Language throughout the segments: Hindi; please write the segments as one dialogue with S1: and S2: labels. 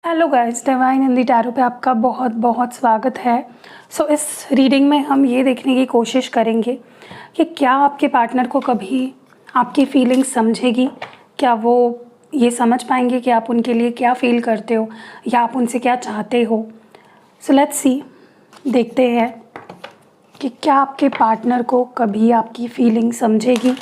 S1: Hello guys, divine Hindi tarot पे आपका बहुत बहुत स्वागत है। इस रीडिंग में हम ये देखने की कोशिश करेंगे कि क्या आपके पार्टनर को कभी आपकी फीलिंग्स समझेगी, क्या वो ये समझ पाएंगे कि आप उनके लिए क्या फ़ील करते हो या आप उनसे क्या चाहते हो। लेट्स सी, देखते हैं कि क्या आपके पार्टनर को कभी आपकी feeling समझेगी।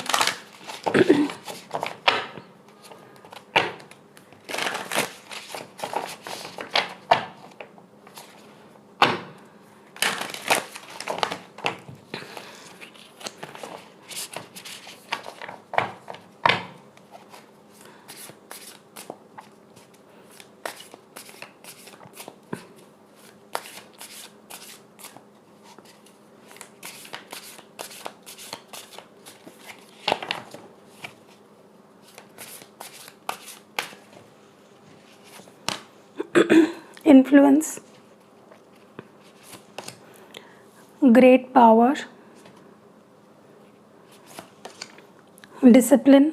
S1: Influence, great power, discipline,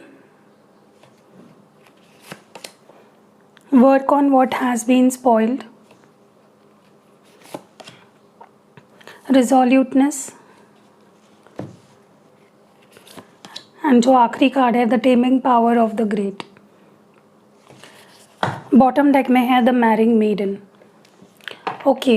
S1: work on what has been spoiled, resoluteness, and जो आखिरी कार्ड है the taming power of the great. Bottom deck में है द मैरिंग मेडन। ओके,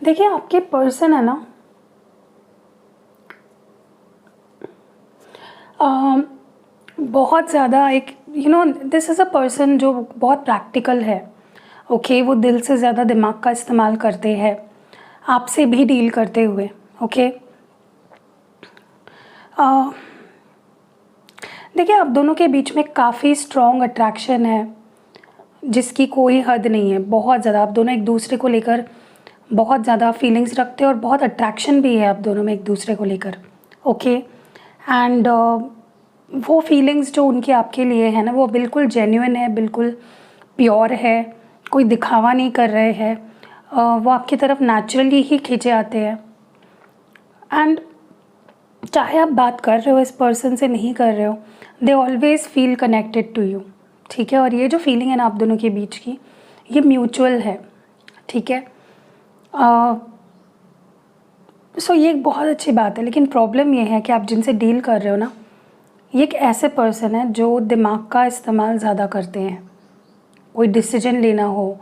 S1: देखिए आपके पर्सन है ना, बहुत ज़्यादा एक दिस इज़ अ पर्सन जो बहुत प्रैक्टिकल है। ओके, वो दिल से ज़्यादा दिमाग का इस्तेमाल करते हैं आपसे भी डील करते हुए। ओके, देखिए आप दोनों के बीच में काफ़ी स्ट्रॉन्ग अट्रैक्शन है जिसकी कोई हद नहीं है। बहुत ज़्यादा आप दोनों एक दूसरे को लेकर बहुत ज़्यादा फीलिंग्स रखते हैं और बहुत अट्रैक्शन भी है आप दोनों में एक दूसरे को लेकर। ओके, एंड वो फीलिंग्स जो उनकी आपके लिए है ना, वो बिल्कुल जेन्युइन है, बिल्कुल प्योर है, कोई दिखावा नहीं कर रहे हैं। वो आपकी तरफ नेचुरली ही खींचे आते हैं। एंड चाहे आप बात कर रहे हो इस पर्सन से, नहीं कर रहे हो, they always feel connected to you. ठीक है, और ये जो फीलिंग है ना आप दोनों के बीच की, ये म्यूचुअल है। ठीक है, सो ये एक बहुत अच्छी बात है। लेकिन प्रॉब्लम ये है कि आप जिनसे डील कर रहे हो ना, ये एक ऐसे पर्सन है जो दिमाग का इस्तेमाल ज़्यादा करते हैं। कोई डिसीजन लेना हो,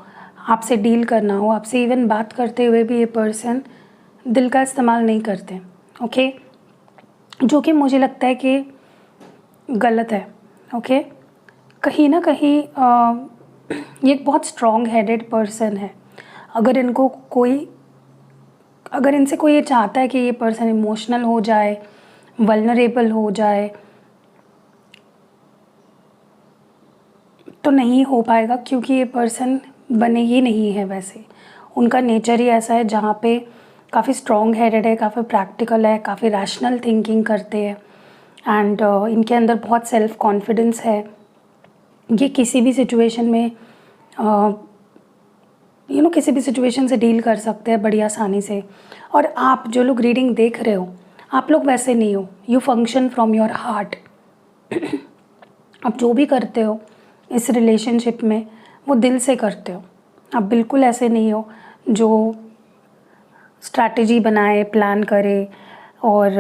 S1: आपसे डील करना हो, आपसे इवन बात करते हुए भी ये पर्सन दिल का इस्तेमाल नहीं करते। ओके, जो कि मुझे लगता है कि गलत है। ओके, कहीं ना कहीं ये एक बहुत स्ट्रॉन्ग हेडेड पर्सन है। अगर इनसे कोई ये चाहता है कि ये पर्सन इमोशनल हो जाए, वल्नरेबल हो जाए, तो नहीं हो पाएगा, क्योंकि ये पर्सन बने ही नहीं है वैसे। उनका नेचर ही ऐसा है जहाँ पे काफ़ी स्ट्रॉन्ग हेडेड है, काफ़ी प्रैक्टिकल है, काफ़ी रैशनल थिंकिंग करते हैं। एंड इनके अंदर बहुत सेल्फ कॉन्फिडेंस है। ये किसी भी सिचुएशन में किसी भी सिचुएशन से डील कर सकते हैं बड़ी आसानी से। और आप जो लोग रीडिंग देख रहे हो, आप लोग वैसे नहीं हो। You function from your heart. आप जो भी करते हो इस रिलेशनशिप में, वो दिल से करते हो। आप बिल्कुल ऐसे नहीं हो जो स्ट्रैटेजी बनाए, प्लान करे, और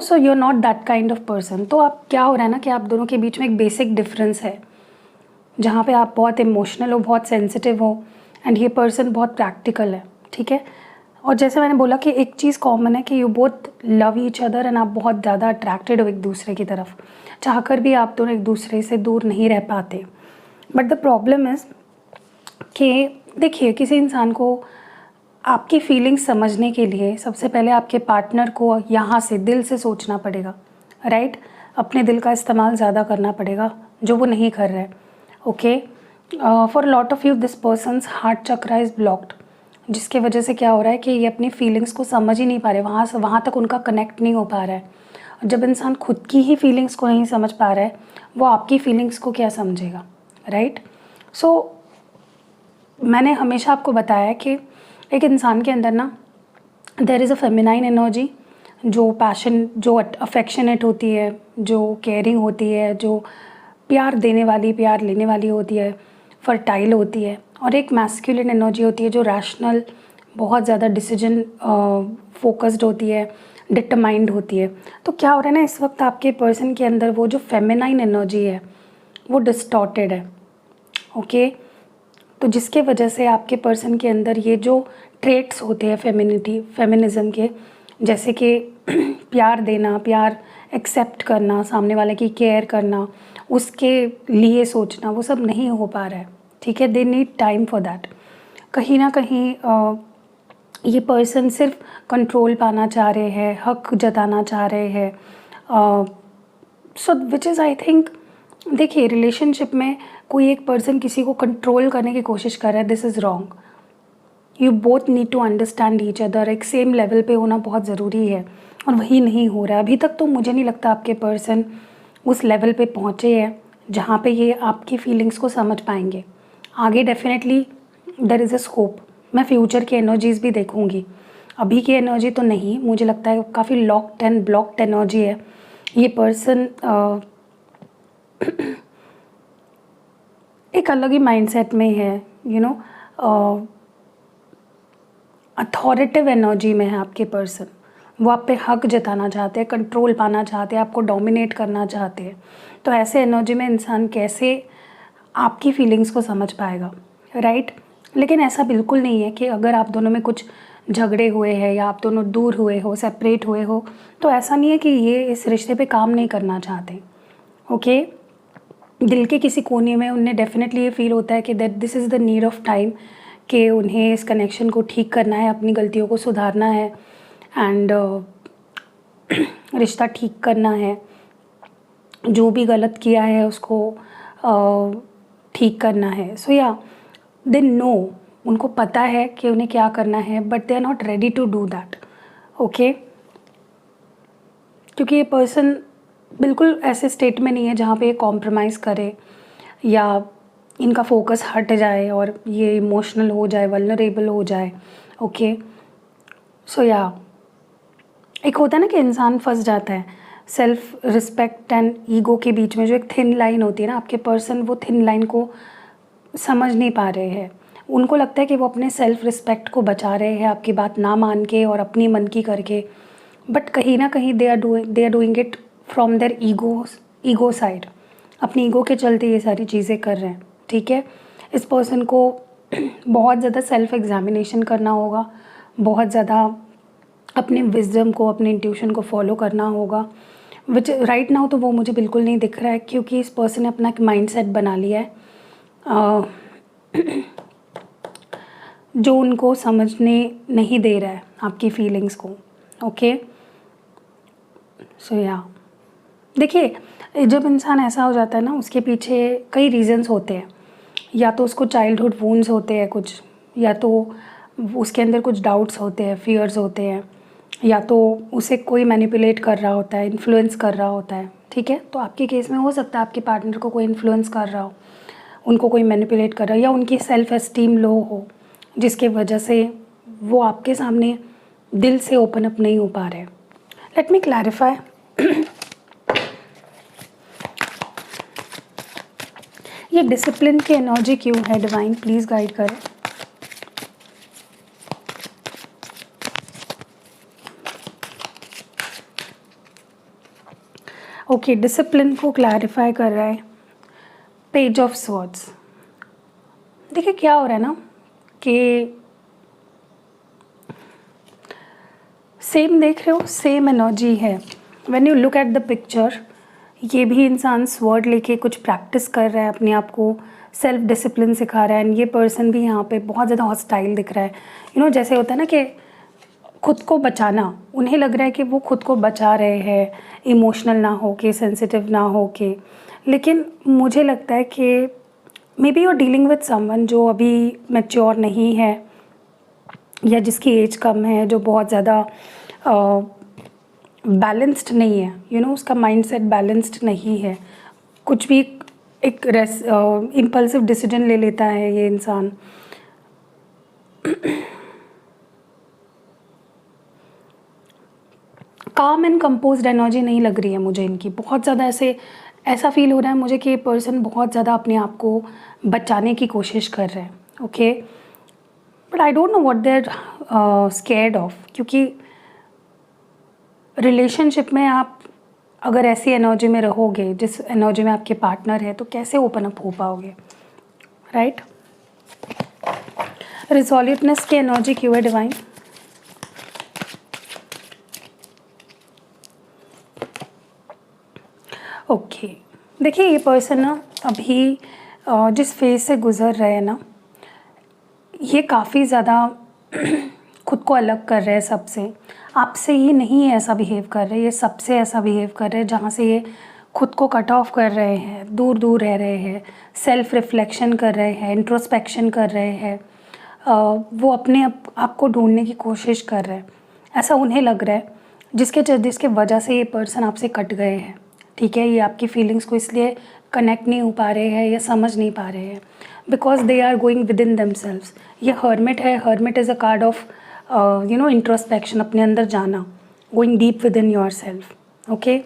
S1: so you are not that kind of person. तो आप क्या हो रहा है ना कि आप दोनों के बीच में एक बेसिक डिफरेंस है, जहाँ पे आप बहुत इमोशनल हो, बहुत सेंसिटिव हो, एंड ये पर्सन बहुत प्रैक्टिकल है। ठीक है, और जैसे मैंने बोला कि एक चीज़ कॉमन है कि you both love each other, and आप बहुत ज़्यादा अट्रैक्टेड हो एक दूसरे की तरफ। चाहकर भी आप दोनों एक दूसरे से दूर नहीं रह पाते। बट द प्रॉब्लम इज़ कि देखिए, किसी इंसान को आपकी फीलिंग्स समझने के लिए सबसे पहले आपके पार्टनर को यहाँ से दिल से सोचना पड़ेगा। राइट, अपने दिल का इस्तेमाल ज़्यादा करना पड़ेगा, जो वो नहीं कर रहे हैं। Okay, for lot of you this persons heart chakra is blocked, जिसके वजह से क्या हो रहा है कि ये अपनी फीलिंग्स को समझ ही नहीं पा रहे, वहाँ तक उनका कनेक्ट नहीं हो पा रहा है। और जब इंसान खुद की ही फीलिंग्स को नहीं समझ पा रहा है, वो आपकी फीलिंग्स को क्या समझेगा। राइट, सो मैंने हमेशा आपको बताया कि एक इंसान के अंदर ना there is a feminine energy जो पैशन, जो अफेक्शनेट होती है, जो केयरिंग होती है, जो प्यार देने वाली, प्यार लेने वाली होती है, फर्टाइल होती है। और एक मैस्कुलिन एनर्जी होती है जो रैशनल, बहुत ज़्यादा डिसीजन फोकस्ड होती है, डिटरमाइंड होती है। तो क्या हो रहा है ना, इस वक्त आपके पर्सन के अंदर वो जो फेमिनाइन एनर्जी है वो डिस्टॉर्टेड है। ओके, तो जिसके वजह से आपके पर्सन के अंदर ये जो ट्रेट्स होते हैं फेमिनिज्म के, जैसे कि प्यार देना, प्यार एक्सेप्ट करना, सामने वाले की केयर करना, उसके लिए सोचना, वो सब नहीं हो पा रहा है। ठीक है, they need time for that. कहीं ना कहीं ये पर्सन सिर्फ कंट्रोल पाना चाह रहे हैं, हक जताना चाह रहे हैं। सो विच इज़ आई थिंक, देखिए रिलेशनशिप में कोई एक पर्सन किसी को कंट्रोल करने की कोशिश कर रहा है, this is wrong. You both need to understand each other. एक सेम लेवल पे होना बहुत ज़रूरी है, और वही नहीं हो रहा है अभी तक। तो मुझे नहीं लगता आपके पर्सन उस लेवल पे पहुँचे हैं जहाँ पे ये आपकी फीलिंग्स को समझ पाएंगे। आगे definitely there is a scope. मैं फ्यूचर की एनर्जीज़ भी देखूँगी, अभी की एनर्जी तो नहीं। मुझे लगता है काफ़ी लॉक्ड एंड ब्लॉक्ड एनर्जी है। ये पर्सन एक अलग ही माइंडसेट में है, यू नो, अथॉरिटिव एनर्जी में है आपके पर्सन। वो आप पे हक जताना चाहते हैं, कंट्रोल पाना चाहते हैं, आपको डोमिनेट करना चाहते हैं। तो ऐसे एनर्जी में इंसान कैसे आपकी फीलिंग्स को समझ पाएगा, राइट? लेकिन ऐसा बिल्कुल नहीं है कि अगर आप दोनों में कुछ झगड़े हुए हैं या आप दोनों दूर हुए हो, सेपरेट हुए हो, तो ऐसा नहीं है कि ये इस रिश्ते पे काम नहीं करना चाहते। ओके, दिल के किसी कोने में उन्हें डेफिनेटली ये फील होता है कि that this is the need of time, कि उन्हें इस कनेक्शन को ठीक करना है, अपनी गलतियों को सुधारना है, एंड रिश्ता ठीक करना है, जो भी गलत किया है उसको ठीक करना है। सो या दे नो, उनको पता है कि उन्हें क्या करना है, but they are not ready to do that. Okay, क्योंकि ये पर्सन बिल्कुल ऐसे स्टेट में नहीं है जहाँ पे ये कॉम्प्रोमाइज़ करे या इनका फोकस हट जाए और ये इमोशनल हो जाए, वल्नरेबल हो जाए। ओके, सो या एक होता है ना कि इंसान फंस जाता है सेल्फ रिस्पेक्ट एंड ईगो के बीच में, जो एक थिन लाइन होती है ना। आपके पर्सन वो थिन लाइन को समझ नहीं पा रहे हैं। उनको लगता है कि वो अपने सेल्फ रिस्पेक्ट को बचा रहे हैं, आपकी बात ना मान के और अपनी मन की करके, बट कहीं ना कहीं they are doing it from their ego side. अपनी ईगो के चलते ये सारी चीज़ें कर रहे हैं। ठीक है, इस पर्सन को बहुत ज़्यादा सेल्फ एग्जामिनेशन करना होगा, बहुत ज़्यादा अपने विजडम को, अपने इंट्यूशन को फॉलो करना होगा, विच राइट नाउ तो वो मुझे बिल्कुल नहीं दिख रहा है, क्योंकि इस पर्सन ने अपना एक माइंड सेट बना लिया है जो उनको समझने नहीं दे रहा है आपकी फीलिंग्स को। ओके, सो या देखिए, जब इंसान ऐसा हो जाता है ना, उसके पीछे कई रीज़न्स होते हैं। या तो उसको चाइल्डहुड वूंड्स होते हैं कुछ, या तो उसके अंदर कुछ डाउट्स होते हैं, फियर्स होते हैं, या तो उसे कोई मैनिपुलेट कर रहा होता है, इन्फ्लुएंस कर रहा होता है। ठीक है, तो आपके केस में हो सकता है आपके पार्टनर को कोई इन्फ्लुएंस कर रहा हो, उनको कोई मैनिपुलेट कर रहा हो, या उनकी सेल्फ एस्टीम लो हो, जिसके वजह से वो आपके सामने दिल से ओपन अप नहीं हो पा रहे। Let me clarify. ये डिसिप्लिन की एनर्जी क्यों है? डिवाइन प्लीज़ गाइड करें। ओके, डिसिप्लिन को क्लैरिफाई कर रहा है पेज ऑफ स्वॉर्ड्स। देखिए क्या हो रहा है ना कि सेम देख रहे हो, सेम एनर्जी है। When you look at the picture, ये भी इंसान स्वॉर्ड लेके कुछ प्रैक्टिस कर रहा है, अपने आप को सेल्फ डिसिप्लिन सिखा रहा है, एंड ये पर्सन भी यहाँ पे बहुत ज़्यादा हॉस्टाइल दिख रहा है। यू नो, जैसे होता है ना कि खुद को बचाना, उन्हें लग रहा है कि वो खुद को बचा रहे हैं, इमोशनल ना हो के, सेंसिटिव ना हो के। लेकिन मुझे लगता है कि maybe you are dealing with someone जो अभी मैच्योर नहीं है, या जिसकी एज कम है, जो बहुत ज़्यादा बैलेंस्ड नहीं है। यू नो, उसका माइंडसेट बैलेंस्ड नहीं है, कुछ भी एक इम्पल्सिव डिसीजन ले लेता है ये इंसान। काम एंड कंपोज्ड एनर्जी नहीं लग रही है मुझे इनकी। बहुत ज़्यादा ऐसा फील हो रहा है मुझे कि ये पर्सन बहुत ज़्यादा अपने आप को बचाने की कोशिश कर रहे हैं। Okay, but I don't know what they are scared of, क्योंकि रिलेशनशिप में आप अगर ऐसी एनर्जी में रहोगे जिस एनर्जी में आपके पार्टनर है तो कैसे ओपन अप हो पाओगे, राइट? रिजॉल्यूटनेस की एनर्जी क्यों है डिवाइन? ओके, देखिए ये पर्सन ना अभी जिस फेज से गुजर रहे हैं ना, ये काफ़ी ज़्यादा खुद को अलग कर रहे हैं सबसे। आपसे ही नहीं ऐसा बिहेव कर रहे, ये सबसे ऐसा बिहेव कर रहे हैं जहाँ से ये खुद को कट ऑफ कर रहे हैं, दूर दूर रह रहे हैं, सेल्फ रिफ्लेक्शन कर रहे हैं, इंट्रोस्पेक्शन कर रहे हैं, वो अपने आप को ढूंढने की कोशिश कर रहे हैं, ऐसा उन्हें लग रहा है, जिसके वजह से ये पर्सन आपसे कट गए हैं। ठीक है, ये आपकी फीलिंग्स को इसलिए कनेक्ट नहीं हो पा रहे हैं या समझ नहीं पा रहे हैं because they are going within themselves. ये हर्मिट है, hermit is a card of introspection, अपने अंदर जाना, going deep within yourself. Okay,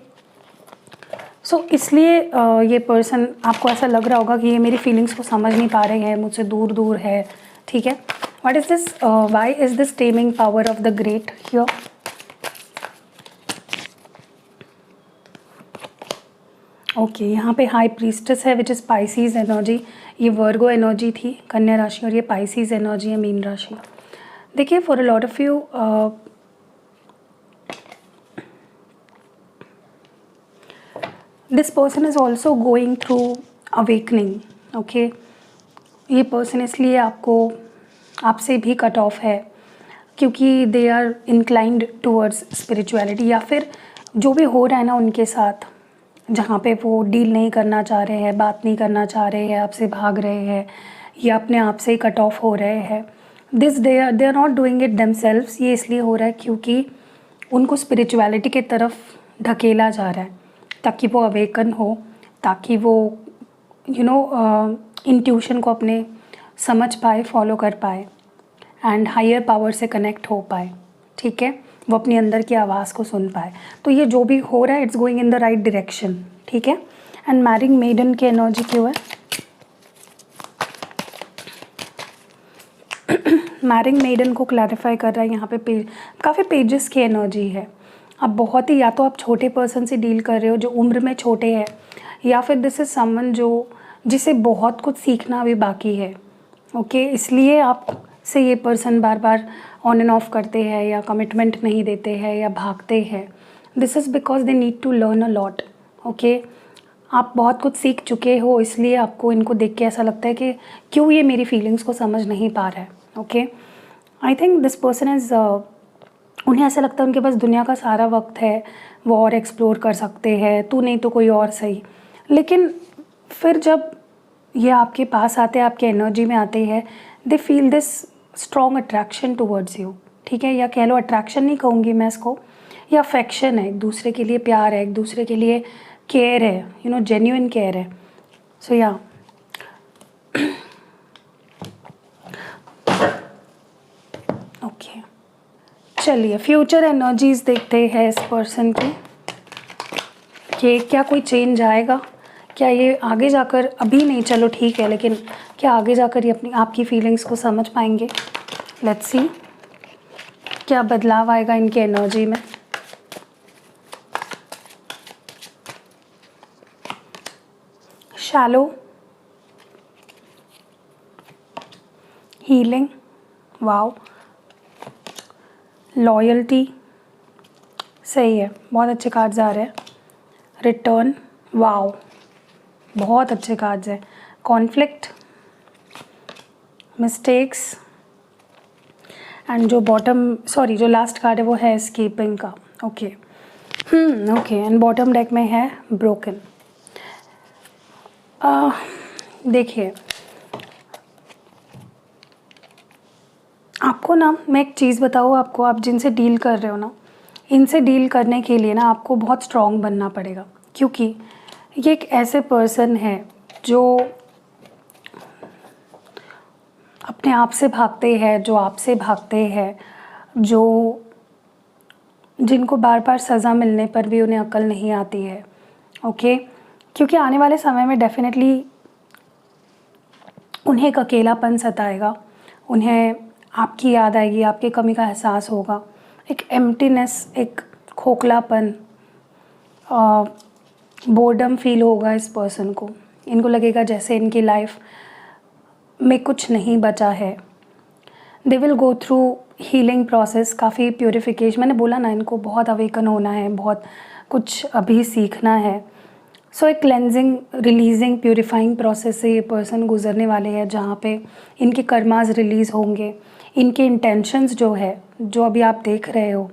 S1: so इसलिए ये पर्सन, आपको ऐसा लग रहा होगा कि ये मेरी फीलिंग्स को समझ नहीं पा रहे हैं, मुझसे दूर दूर है। ठीक है, what is this, why is this taming power of the great here? Okay, यहाँ पे हाई प्रीस्टेस है विच इज़ पाइसीज एनर्जी। ये वर्गो एनर्जी थी, कन्या राशि, और ये पाइसीज एनर्जी है, मीन राशि। देखिए for a lot of you this person is also going through awakening. Okay, ये पर्सन इसलिए आपसे भी कट ऑफ है क्योंकि they are inclined towards spirituality, या फिर जो भी हो रहा है ना उनके साथ, जहाँ पे वो डील नहीं करना चाह रहे हैं, बात नहीं करना चाह रहे हैं, आपसे भाग रहे हैं या अपने आप से ही कट ऑफ हो रहे हैं, they are not doing it themselves. ये इसलिए हो रहा है क्योंकि उनको स्पिरिचुअलिटी की तरफ ढकेला जा रहा है ताकि वो अवेकन हो, ताकि वो इंट्यूशन को अपने समझ पाए, फॉलो कर पाए एंड हायर पावर से कनेक्ट हो पाए। ठीक है, वो अपने अंदर की आवाज़ को सुन पाए। तो ये जो भी हो रहा है it's going in the right direction. ठीक है, एंड मैरिंग मेडन की एनर्जी क्यों है? मैरिंग मेडन को क्लैरिफाई कर रहा है यहाँ पे काफ़ी पेजेस की एनर्जी है। अब बहुत ही, या तो आप छोटे पर्सन से डील कर रहे हो जो उम्र में छोटे हैं, या फिर दिस इज़ समवन जिसे बहुत कुछ सीखना भी बाकी है। ओके, इसलिए आपसे ये person bar bar on end of करते हैं या कमिटमेंट नहीं देते हैं या भागते हैं। This is because they need to learn a lot. Okay, आप बहुत कुछ सीख चुके हो, इसलिए आपको इनको देख के ऐसा लगता है कि क्यों ये मेरी फीलिंग्स को समझ नहीं पा रहा है। Okay, I think this person is, उन्हें ऐसा लगता है उनके पास दुनिया का सारा वक्त है, वो और एक्सप्लोर कर सकते हैं, तू नहीं तो कोई और सही। लेकिन फिर जब ये आपके पास आते हैं, आपके एनर्जी में आते हैं, they feel this strong attraction towards you. ठीक है, या कह लो अट्रैक्शन नहीं कहूँगी मैं इसको, या अफेक्शन है, एक दूसरे के लिए प्यार है, एक दूसरे के लिए केयर है, जेन्युइन केयर है। सो या ओके, चलिए फ्यूचर एनर्जीज देखते हैं इस पर्सन की कि क्या कोई चेंज आएगा, क्या ये आगे जाकर, अभी नहीं चलो ठीक है, लेकिन क्या आगे जाकर ये आपकी फीलिंग्स को समझ पाएंगे? लेट्स सी क्या बदलाव आएगा इनके एनर्जी में। शैलो, हीलिंग, वाओ, लॉयल्टी, सही है, बहुत अच्छे कार्ड्स आ रहे हैं। रिटर्न, वाओ, बहुत अच्छे कार्ड्स हैं। कॉन्फ्लिक्ट, मिस्टेक्स, एंड जो लास्ट कार्ड है वो है एस्केपिंग का। Okay, okay, and bottom deck में है ब्रोकन। देखिए आपको ना, मैं एक चीज़ बताऊँ आपको, आप जिनसे डील कर रहे हो ना, इनसे डील करने के लिए ना आपको बहुत स्ट्रॉन्ग बनना पड़ेगा, क्योंकि ये एक ऐसे पर्सन है जो अपने आप से भागते हैं, जो आपसे भागते हैं, जो जिनको बार बार सज़ा मिलने पर भी उन्हें अक्ल नहीं आती है, ओके। क्योंकि आने वाले समय में डेफिनेटली उन्हें एक अकेलापन सताएगा, उन्हें आपकी याद आएगी, आपकी कमी का एहसास होगा, एक एम्प्टीनेस, एक खोखलापन, बोर्डम फील होगा इस पर्सन को। इनको लगेगा जैसे इनकी लाइफ में कुछ नहीं बचा है। They will go through healing process, काफ़ी प्योरीफिकेशन। मैंने बोला ना, इनको बहुत अवेकन होना है, बहुत कुछ अभी सीखना है। सो एक क्लेंजिंग, रिलीजिंग, प्योरीफाइंग प्रोसेस से ये पर्सन गुजरने वाले हैं, जहाँ पे इनके कर्मास रिलीज़ होंगे। इनके इंटेंशंस जो है, जो अभी आप देख रहे हो,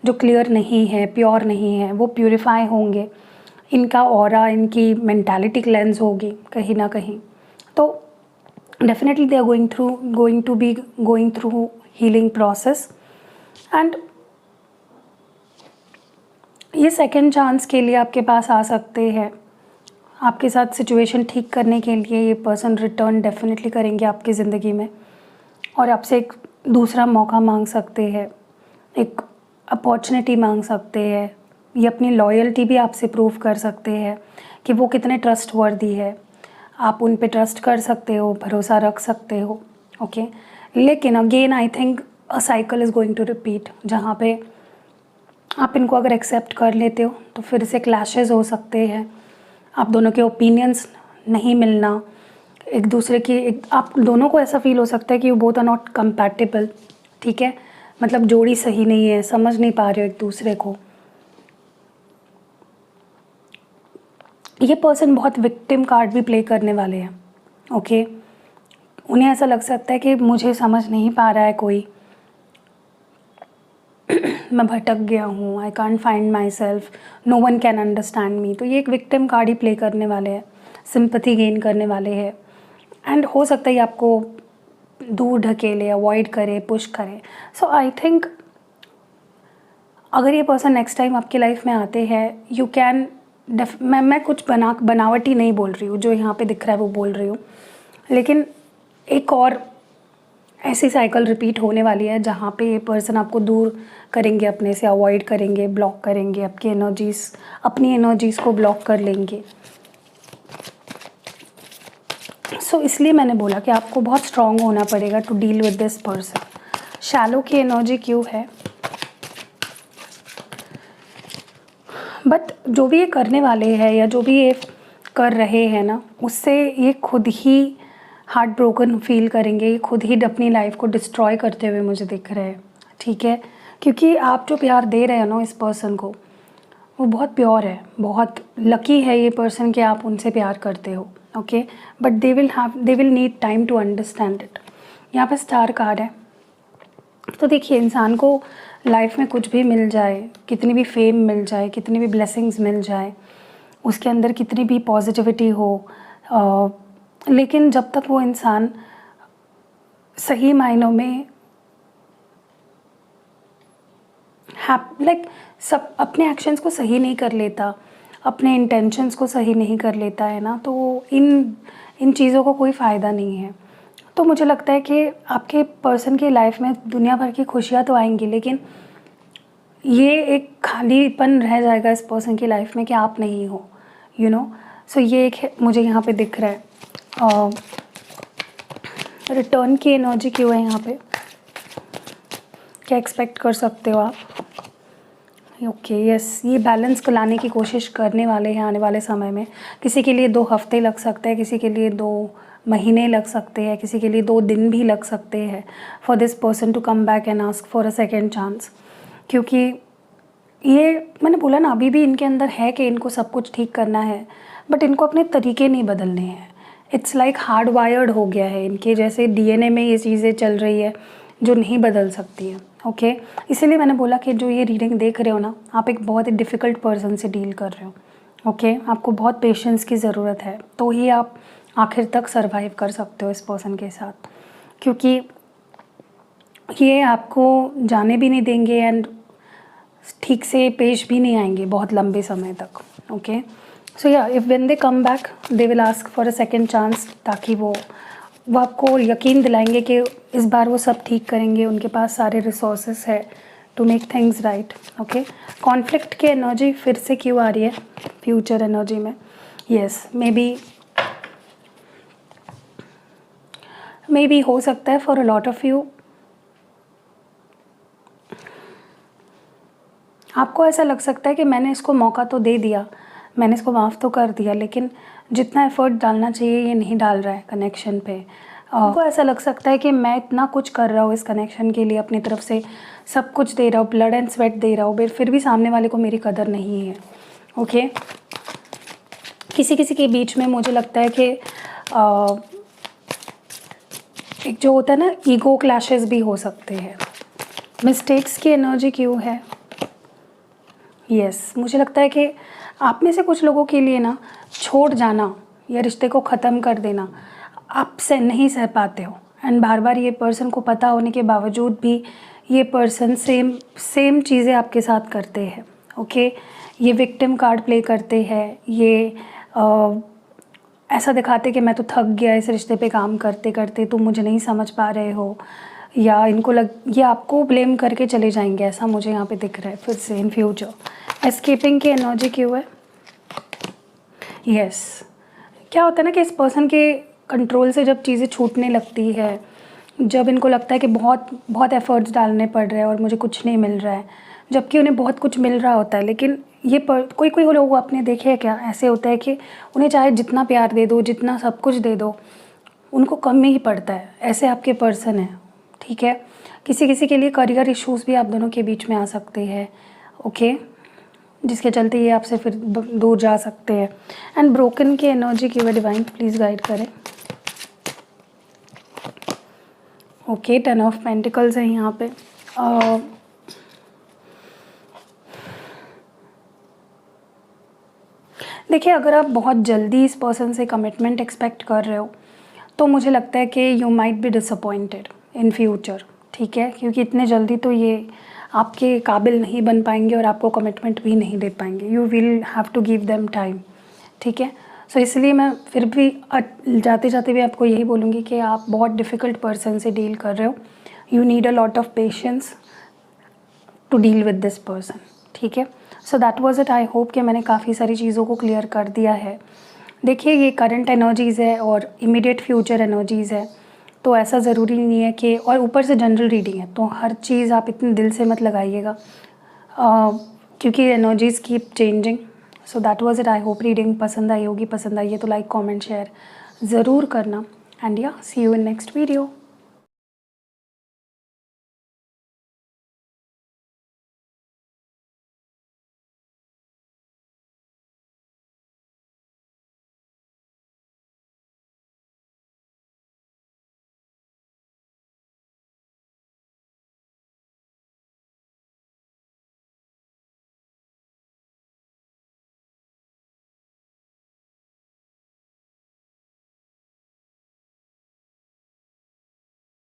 S1: जो क्लियर नहीं है, प्योर नहीं है, वो प्योरीफाई होंगे। इनका ऑरा, इनकी मेंटालिटी क्लेंस होगी कहीं ना कहीं। तो definitely they are going through healing process. And ये सेकंड चांस के लिए आपके पास आ सकते हैं। आपके साथ सिचुएशन ठीक करने के लिए ये पर्सन रिटर्न डेफिनेटली करेंगे आपकी ज़िंदगी में, और आपसे एक दूसरा मौका मांग सकते हैं, एक अपॉर्चुनिटी मांग सकते हैं। ये अपनी लॉयल्टी भी आपसे प्रूव कर सकते हैं कि वो कितने ट्रस्टवर्दी है। आप उन पे ट्रस्ट कर सकते हो, भरोसा रख सकते हो, ओके। लेकिन again I think a cycle is going to repeat, जहाँ पे आप इनको अगर एक्सेप्ट कर लेते हो तो फिर से क्लैशेस हो सकते हैं। आप दोनों के ओपिनियंस नहीं मिलना, एक दूसरे की आप दोनों को ऐसा फील हो सकता है कि वो बोथ आर नॉट कंपैटिबल, ठीक है। मतलब जोड़ी सही नहीं है, समझ नहीं पा रहे हो एक दूसरे को। ये पर्सन बहुत विक्टिम कार्ड भी प्ले करने वाले हैं, ओके। उन्हें ऐसा लग सकता है कि मुझे समझ नहीं पा रहा है कोई, मैं भटक गया हूँ, I can't find myself, no one can understand me. तो ये एक विक्टिम कार्ड ही प्ले करने वाले हैं, सिंपैथी गेन करने वाले हैं। एंड हो सकता है ये आपको दूर ढकेले, अवॉइड करे, पुश करे। सो आई थिंक अगर ये पर्सन नेक्स्ट टाइम आपकी लाइफ में आते हैं, यू कैन मैं कुछ बनावटी नहीं बोल रही हूँ, जो यहाँ पे दिख रहा है वो बोल रही हूँ। लेकिन एक और ऐसी साइकिल रिपीट होने वाली है जहाँ पे ये पर्सन आपको दूर करेंगे, अपने से अवॉइड करेंगे, ब्लॉक करेंगे, आपकी एनर्जीज़, अपनी एनर्जीज़ को ब्लॉक कर लेंगे। सो इसलिए मैंने बोला कि आपको बहुत स्ट्रॉन्ग होना पड़ेगा to deal with this person. Shallow की एनर्जी क्यों है? बट जो भी ये करने वाले हैं या जो भी ये कर रहे हैं ना, उससे ये खुद ही हार्ट ब्रोकन फील करेंगे, ये खुद ही अपनी लाइफ को डिस्ट्रॉय करते हुए मुझे दिख रहे हैं, ठीक है। क्योंकि आप जो प्यार दे रहे हो ना इस पर्सन को, वो बहुत प्योर है, बहुत लकी है ये पर्सन कि आप उनसे प्यार करते हो, okay. But they will need time to understand it. यहाँ पे स्टार कार्ड है। तो देखिए, इंसान को लाइफ में कुछ भी मिल जाए, कितनी भी फेम मिल जाए, कितनी भी ब्लेसिंग्स मिल जाए, उसके अंदर कितनी भी पॉजिटिविटी हो, लेकिन जब तक वो इंसान सही मायनों में सब अपने एक्शंस को सही नहीं कर लेता, अपने इंटेंशंस को सही नहीं कर लेता है ना, तो इन चीज़ों को कोई फ़ायदा नहीं है। तो मुझे लगता है कि आपके पर्सन की लाइफ में दुनिया भर की खुशियाँ तो आएंगी, लेकिन ये एक खालीपन रह जाएगा इस पर्सन की लाइफ में कि आप नहीं हो, यू नो। सो ये एक मुझे यहाँ पे दिख रहा है। रिटर्न की एनर्जी क्यों है यहाँ पे? क्या एक्सपेक्ट कर सकते हो आप? ओके, यस, ये बैलेंस को लाने की कोशिश करने वाले हैं आने वाले समय में। किसी के लिए 2 हफ्ते लग सकते हैं, किसी के लिए 2 महीने लग सकते हैं, किसी के लिए 2 दिन भी लग सकते हैं for this person to come back and ask for a second chance. क्योंकि ये मैंने बोला ना, अभी भी इनके अंदर है कि इनको सब कुछ ठीक करना है, बट इनको अपने तरीके नहीं बदलने हैं। इट्स लाइक हार्ड वायर्ड हो गया है इनके, जैसे डीएनए में ये चीज़ें चल रही है जो नहीं बदल सकती है, ओके। इसीलिए मैंने बोला कि जो ये रीडिंग देख रहे हो ना, आप एक बहुत ही डिफ़िकल्ट पर्सन से डील कर रहे हो, ओके। आपको बहुत पेशेंस की ज़रूरत है, तो ही आप आखिर तक सर्वाइव कर सकते हो इस पर्सन के साथ, क्योंकि ये आपको जाने भी नहीं देंगे एंड ठीक से पेश भी नहीं आएंगे बहुत लंबे समय तक, ओके। सो या if when they come back they will ask for a second chance, ताकि वो आपको यकीन दिलाएंगे कि इस बार वो सब ठीक करेंगे। उनके पास सारे रिसोर्सेस है to make things right. Okay, conflict की एनर्जी फिर से क्यों आ रही है फ्यूचर एनर्जी में? यस, मे बी हो सकता है for a lot of you आपको ऐसा लग सकता है कि मैंने इसको मौका तो दे दिया, मैंने इसको माफ़ तो कर दिया, लेकिन जितना एफर्ट डालना चाहिए ये नहीं डाल रहा है कनेक्शन पे। आपको ऐसा लग सकता है कि मैं इतना कुछ कर रहा हूँ इस कनेक्शन के लिए, अपनी तरफ से सब कुछ दे रहा हूँ, ब्लड एंड स्वेट दे रहा हूँ, फिर भी सामने वाले को मेरी कदर नहीं है। ओके, किसी किसी के बीच में मुझे लगता है कि एक जो होता है ना, ईगो क्लैशेस भी हो सकते हैं। मिस्टेक्स की एनर्जी क्यों है? यस, मुझे लगता है कि आप में से कुछ लोगों के लिए ना छोड़ जाना या रिश्ते को ख़त्म कर देना आप से नहीं सह पाते हो, एंड बार बार ये पर्सन को पता होने के बावजूद भी ये पर्सन सेम चीज़ें आपके साथ करते हैं। ओके, ये विक्टिम कार्ड प्ले करते हैं, ये ऐसा दिखाते कि मैं तो थक गया इस रिश्ते पे काम करते करते, तुम मुझे नहीं समझ पा रहे हो, या ये आपको ब्लेम करके चले जाएंगे, ऐसा मुझे यहाँ पे दिख रहा है फिर से इन फ्यूचर। एस्केपिंग की एनर्जी क्यों है? यस, क्या होता है ना कि इस पर्सन के कंट्रोल से जब चीज़ें छूटने लगती है, जब इनको लगता है कि बहुत बहुत एफर्ट्स डालने पड़ रहे हैं और मुझे कुछ नहीं मिल रहा है, जबकि उन्हें बहुत कुछ मिल रहा होता है, लेकिन कोई कोई लोग आपने देखे हैं क्या, ऐसे होता है कि उन्हें चाहे जितना प्यार दे दो, जितना सब कुछ दे दो, उनको कम ही पड़ता है। ऐसे आपके पर्सन हैं, ठीक है। किसी किसी के लिए करियर इश्यूज़ भी आप दोनों के बीच में आ सकते हैं। ओके, जिसके चलते ये आपसे फिर दूर जा सकते हैं। एंड ब्रोकन की एनर्जी की वह डिवाइन प्लीज़ गाइड करें। ओके, 10 ऑफ पेंटिकल्स है यहाँ पे। देखिए, अगर आप बहुत जल्दी इस पर्सन से कमिटमेंट एक्सपेक्ट कर रहे हो तो मुझे लगता है कि you might be disappointed in future, ठीक है, क्योंकि इतने जल्दी तो ये आपके काबिल नहीं बन पाएंगे और आपको कमिटमेंट भी नहीं दे पाएंगे। You will have to give them time, ठीक है। सो इसलिए मैं फिर भी जाते जाते भी आपको यही बोलूँगी कि आप बहुत डिफ़िकल्ट पर्सन से डील कर रहे हो। You need a lot of patience to deal with this person, ठीक है। So that was it. I hope कि मैंने काफ़ी सारी चीज़ों को क्लियर कर दिया है। देखिए, ये करंट एनर्जीज़ है और इमीडिएट फ्यूचर एनर्जीज़ है, तो ऐसा ज़रूरी नहीं है कि, और ऊपर से जनरल रीडिंग है, तो हर चीज़ आप इतने दिल से मत लगाइएगा, क्योंकि energies keep changing. So that was it. I hope reading पसंद आई होगी। पसंद आई है तो लाइक कमेंट शेयर ज़रूर करना, एंड या सी यू इन नेक्स्ट वीडियो।